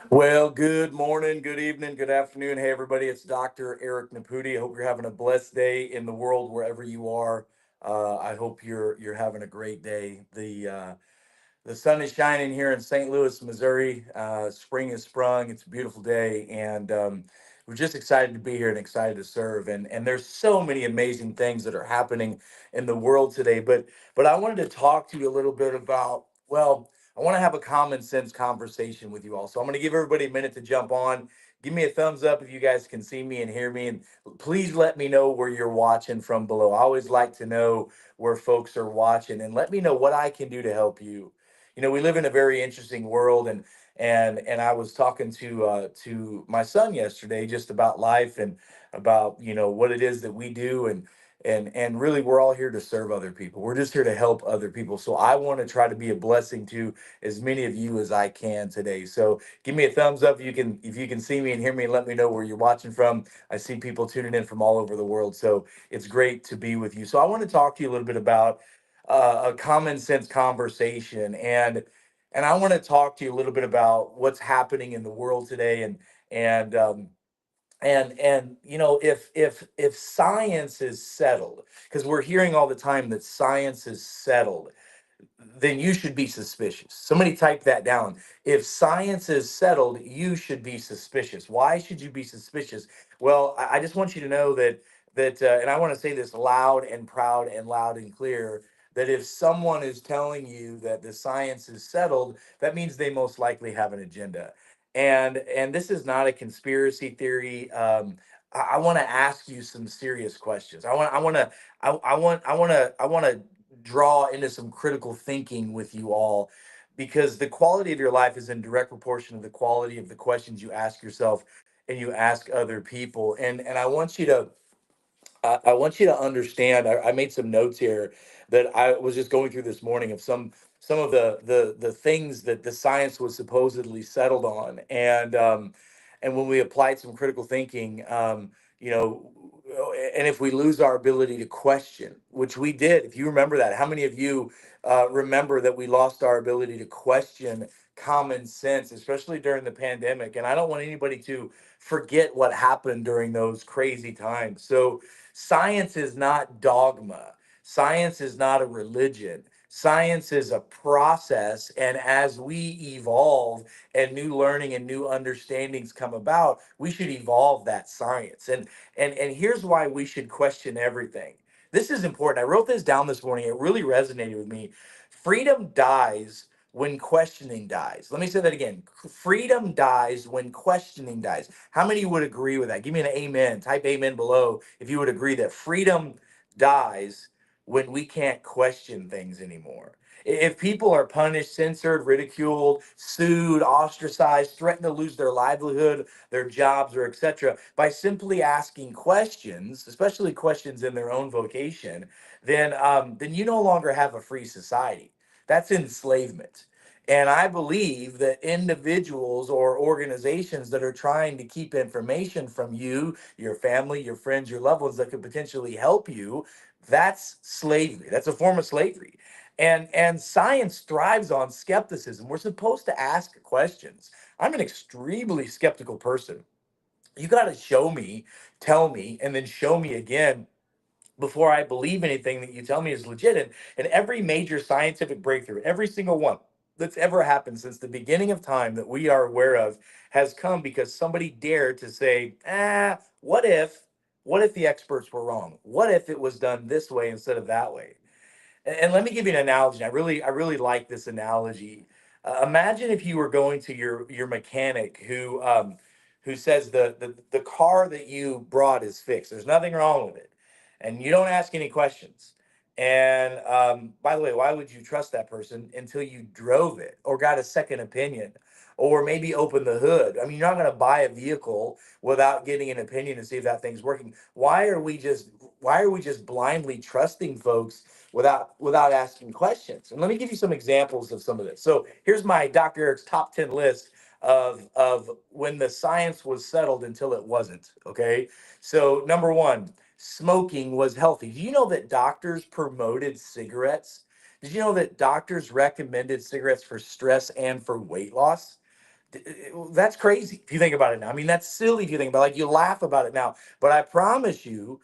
Well, good morning, good evening, good afternoon. Hey, everybody, it's Dr. Eric Naputi. I hope you're having a blessed day in the world wherever you are. I hope you're having a great day. The sun is shining here in St. Louis, Missouri. Spring has sprung. It's a beautiful day, and we're just excited to be here and excited to serve. And there's so many amazing things that are happening in the world today. But I wanted to talk to you a little bit about, well, I want to have a common sense conversation with you all. So I'm going to give everybody a minute to jump on. Give me a thumbs up if you guys can see me and hear me, and please let me know where you're watching from below. I always like to know where folks are watching, and let me know what I can do to help you. We live in a very interesting world, and I was talking to my son yesterday just about life and about what it is that we do, and really we're all here to serve other people. We're just here to help other people. So I want to try to be a blessing to as many of you as I can today. So give me a thumbs up if you can see me and hear me, and let me know where you're watching from. I see people tuning in from all over the world, so it's great to be with you. So I want to talk to you a little bit about a common sense conversation, and I want to talk to you a little bit about what's happening in the world today, and if science is settled, because we're hearing all the time that science is settled, then you should be suspicious. Somebody type that down. If science is settled, you should be suspicious. Why should you be suspicious? Well, I just want you to know and I want to say this loud and proud and loud and clear, that if someone is telling you that the science is settled, that means they most likely have an agenda. And this is not a conspiracy theory. I want to ask you some serious questions. I want to draw into some critical thinking with you all, because the quality of your life is in direct proportion to the quality of the questions you ask yourself and you ask other people. And I want you to understand. I made some notes here that I was just going through this morning of some of the things that the science was supposedly settled on, and when we applied some critical thinking, you know, and if we lose our ability to question, which we did, if you remember that, how many of you remember that we lost our ability to question common sense, especially during the pandemic? And I don't want anybody to forget what happened during those crazy times. So science is not dogma. Science is not a religion. Science is a process. And as we evolve and new learning and new understandings come about, we should evolve that science. And here's why we should question everything. This is important. I wrote this down this morning. It really resonated with me. Freedom dies when questioning dies. Let me say that again. Freedom dies when questioning dies. How many would agree with that? Give me an amen. Type amen below if you would agree that freedom dies when we can't question things anymore. If people are punished, censored, ridiculed, sued, ostracized, threatened to lose their livelihood, their jobs, or etc., by simply asking questions, especially questions in their own vocation, then you no longer have a free society. That's enslavement. And I believe that individuals or organizations that are trying to keep information from you, your family, your friends, your loved ones that could potentially help you, that's slavery. That's a form of slavery. And science thrives on skepticism. We're supposed to ask questions. I'm an extremely skeptical person. You got to show me, tell me, and then show me again before I believe anything that you tell me is legit. And every major scientific breakthrough, every single one that's ever happened since the beginning of time that we are aware of, has come because somebody dared to say, what if the experts were wrong? What if it was done this way instead of that way? And let me give you an analogy. I really like this analogy. Imagine if you were going to your mechanic who says the car that you brought is fixed. There's nothing wrong with it, and you don't ask any questions. And by the way, why would you trust that person until you drove it or got a second opinion? Or maybe open the hood. I mean, you're not going to buy a vehicle without getting an opinion to see if that thing's working. Why are we just blindly trusting folks without asking questions? And let me give you some examples of some of this. So here's my Dr. Eric's top 10 list of when the science was settled until it wasn't. Okay. So number one, smoking was healthy. Do you know that doctors promoted cigarettes Did you know that doctors recommended cigarettes for stress and for weight loss? That's crazy if you think about it now. I mean, that's silly if you think about it. Like, you laugh about it now, but I promise you,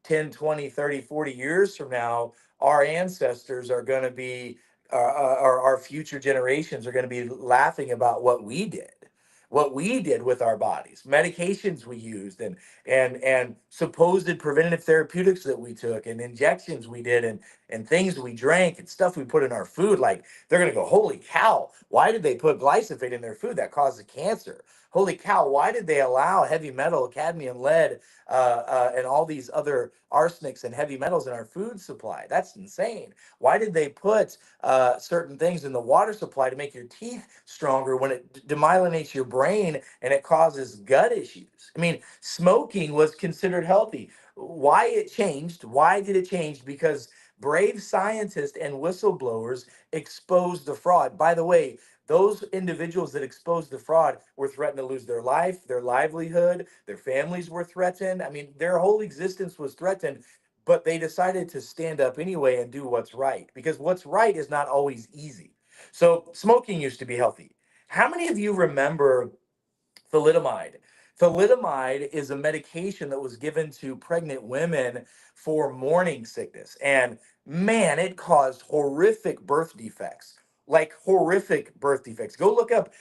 10, 20, 30, 40 years from now, our ancestors are going to be, our future generations are going to be laughing about what we did with our bodies, medications we used, and supposed preventative therapeutics that we took, and injections we did, and things we drank, and stuff we put in our food. Like, they're going to go, holy cow, why did they put glyphosate in their food that causes cancer? Holy cow, why did they allow heavy metal, cadmium, lead, and all these other arsenics and heavy metals in our food supply? That's insane. Why did they put certain things in the water supply to make your teeth stronger when it demyelinates your brain and it causes gut issues? I mean, smoking was considered healthy. Why it changed? Why did it change? Because brave scientists and whistleblowers exposed the fraud. By the way, those individuals that exposed the fraud were threatened to lose their life, their livelihood, their families were threatened. I mean, their whole existence was threatened, but they decided to stand up anyway and do what's right, because what's right is not always easy. So, smoking used to be healthy. How many of you remember thalidomide? Thalidomide is a medication that was given to pregnant women for morning sickness. And man, it caused horrific birth defects, like horrific birth defects. Go look up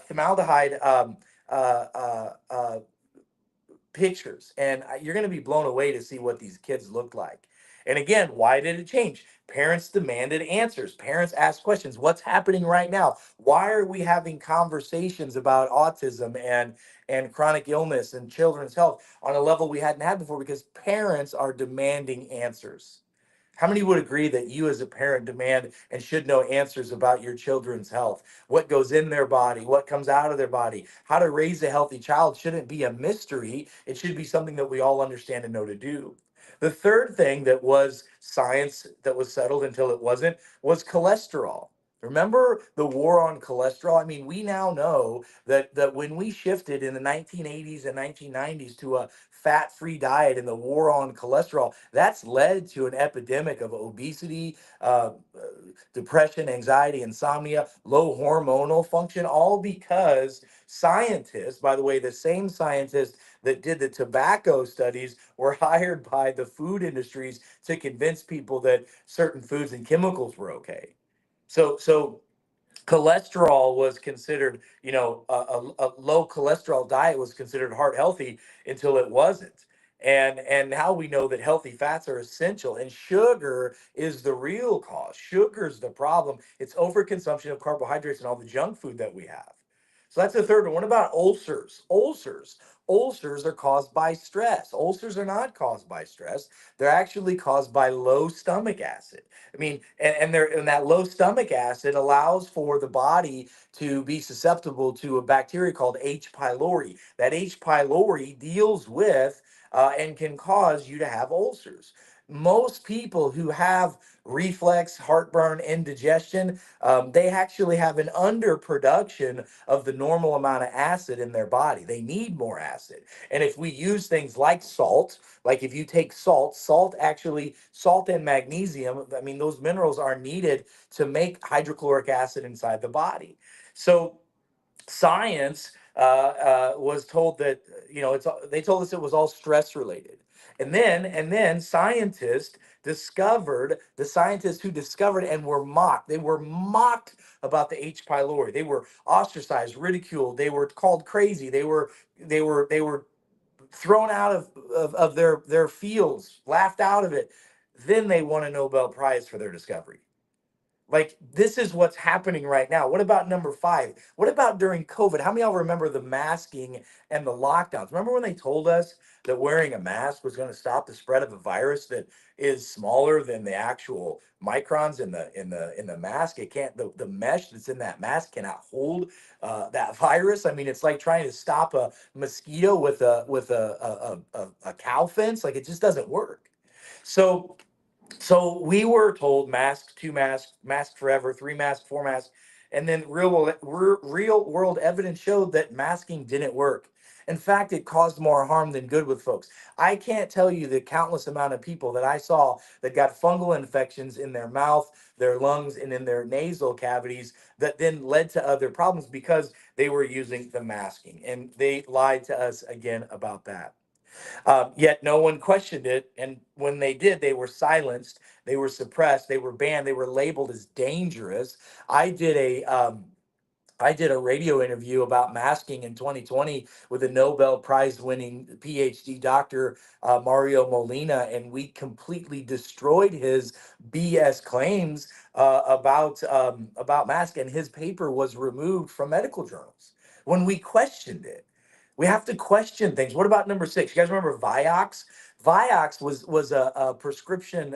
formaldehyde uh, uh, uh, pictures, and you're going to be blown away to see what these kids look like. And again, why did it change? Parents demanded answers. Parents asked questions. What's happening right now? Why are we having conversations about autism and chronic illness and children's health on a level we hadn't had before? Because parents are demanding answers. How many would agree that you, as a parent, demand and should know answers about your children's health? What goes in their body? What comes out of their body? How to raise a healthy child shouldn't be a mystery. It should be something that we all understand and know to do. The third thing that was science that was settled until it wasn't was cholesterol. Remember the war on cholesterol? I mean, we now know that when we shifted in the 1980s and 1990s to a fat-free diet and the war on cholesterol, that's led to an epidemic of obesity, depression, anxiety, insomnia, low hormonal function, all because scientists, by the way, the same scientists that did the tobacco studies were hired by the food industries to convince people that certain foods and chemicals were okay. So cholesterol was considered, a low cholesterol diet was considered heart healthy until it wasn't. And now we know that healthy fats are essential, and sugar is the real cause. Sugar's the problem. It's overconsumption of carbohydrates and all the junk food that we have. So that's the third one. What about ulcers? Ulcers are caused by stress. Ulcers are not caused by stress. They're actually caused by low stomach acid. I mean, and that low stomach acid allows for the body to be susceptible to a bacteria called H. pylori. That H. pylori deals with and can cause you to have ulcers. Most people who have reflex, heartburn, indigestion, they actually have an underproduction of the normal amount of acid in their body. They need more acid. And if we use things like salt, like if you take salt and magnesium, I mean, those minerals are needed to make hydrochloric acid inside the body. So science was told that, they told us it was all stress related. And then scientists who discovered and were mocked. They were mocked about the H. pylori. They were ostracized, ridiculed. They were called crazy. They were thrown out of their fields, laughed out of it. Then they won a Nobel Prize for their discovery. Like, this is what's happening right now. What about number five? What about during COVID? How many of y'all remember the masking and the lockdowns? Remember when they told us that wearing a mask was going to stop the spread of a virus that is smaller than the actual microns in the mask? It can't, the mesh that's in that mask cannot hold that virus. I mean, it's like trying to stop a mosquito with a cow fence. Like, it just doesn't work. So we were told mask, two mask, mask forever, three mask, four mask. And then real world evidence showed that masking didn't work. In fact, it caused more harm than good with folks. I can't tell you the countless amount of people that I saw that got fungal infections in their mouth, their lungs, and in their nasal cavities that then led to other problems because they were using the masking. And they lied to us again about that. Yet no one questioned it. And when they did, they were silenced, they were suppressed, they were banned, they were labeled as dangerous. I did a I did a radio interview about masking in 2020 with a Nobel Prize winning PhD doctor, Mario Molina, and we completely destroyed his BS claims about mask. And his paper was removed from medical journals when we questioned it. We have to question things. What about number six? You guys remember Vioxx? Vioxx was a prescription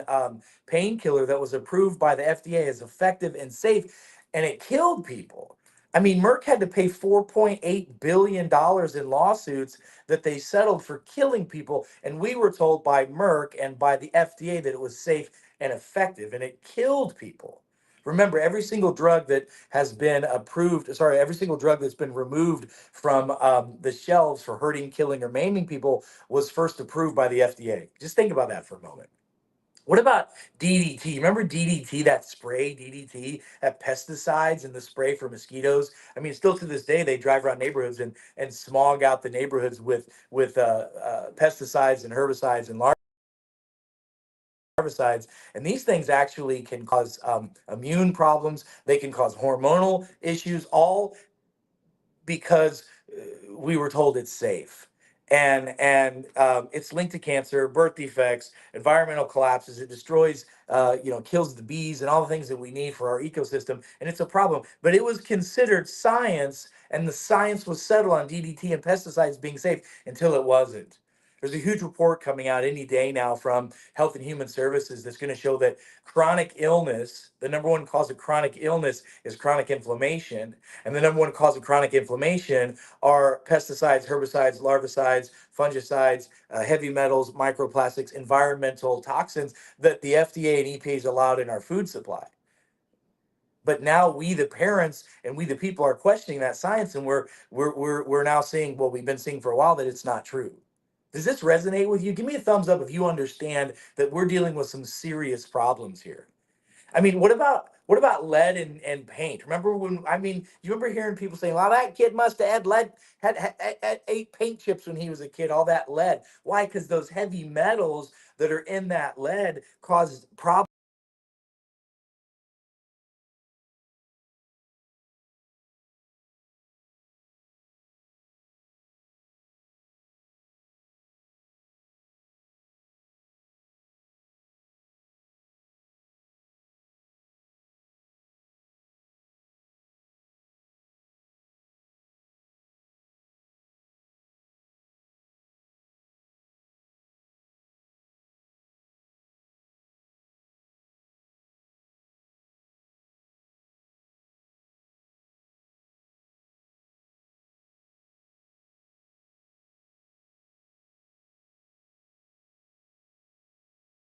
painkiller that was approved by the FDA as effective and safe, and it killed people. I mean, Merck had to pay $4.8 billion in lawsuits that they settled for killing people. And we were told by Merck and by the FDA that it was safe and effective, and it killed people. Remember, every single drug that has been approved, sorry, every single drug that's been removed from the shelves for hurting, killing, or maiming people was first approved by the FDA. Just think about that for a moment. What about DDT? Remember DDT, that spray DDT, that pesticides and the spray for mosquitoes? I mean, still to this day, they drive around neighborhoods and smog out the neighborhoods with pesticides and herbicides and larvicides. And these things actually can cause immune problems. They can cause hormonal issues, all because we were told it's safe. And it's linked to cancer, birth defects, environmental collapses. It destroys, kills the bees and all the things that we need for our ecosystem, and it's a problem. But it was considered science, and the science was settled on DDT and pesticides being safe until it wasn't. There's a huge report coming out any day now from Health and Human Services that's going to show that chronic illness, the number one cause of chronic illness is chronic inflammation. And the number one cause of chronic inflammation are pesticides, herbicides, larvicides, fungicides, heavy metals, microplastics, environmental toxins that the FDA and EPA has allowed in our food supply. But now we, the parents, and we, the people, are questioning that science, and we're now seeing what we've been seeing for a while, that it's not true. Does this resonate with you? Give me a thumbs up if you understand that we're dealing with some serious problems here. I mean, what about lead and paint? Remember when you remember hearing people saying, "Well, that kid must have had lead, had ate paint chips when he was a kid, all that lead." Why? Because those heavy metals that are in that lead cause problems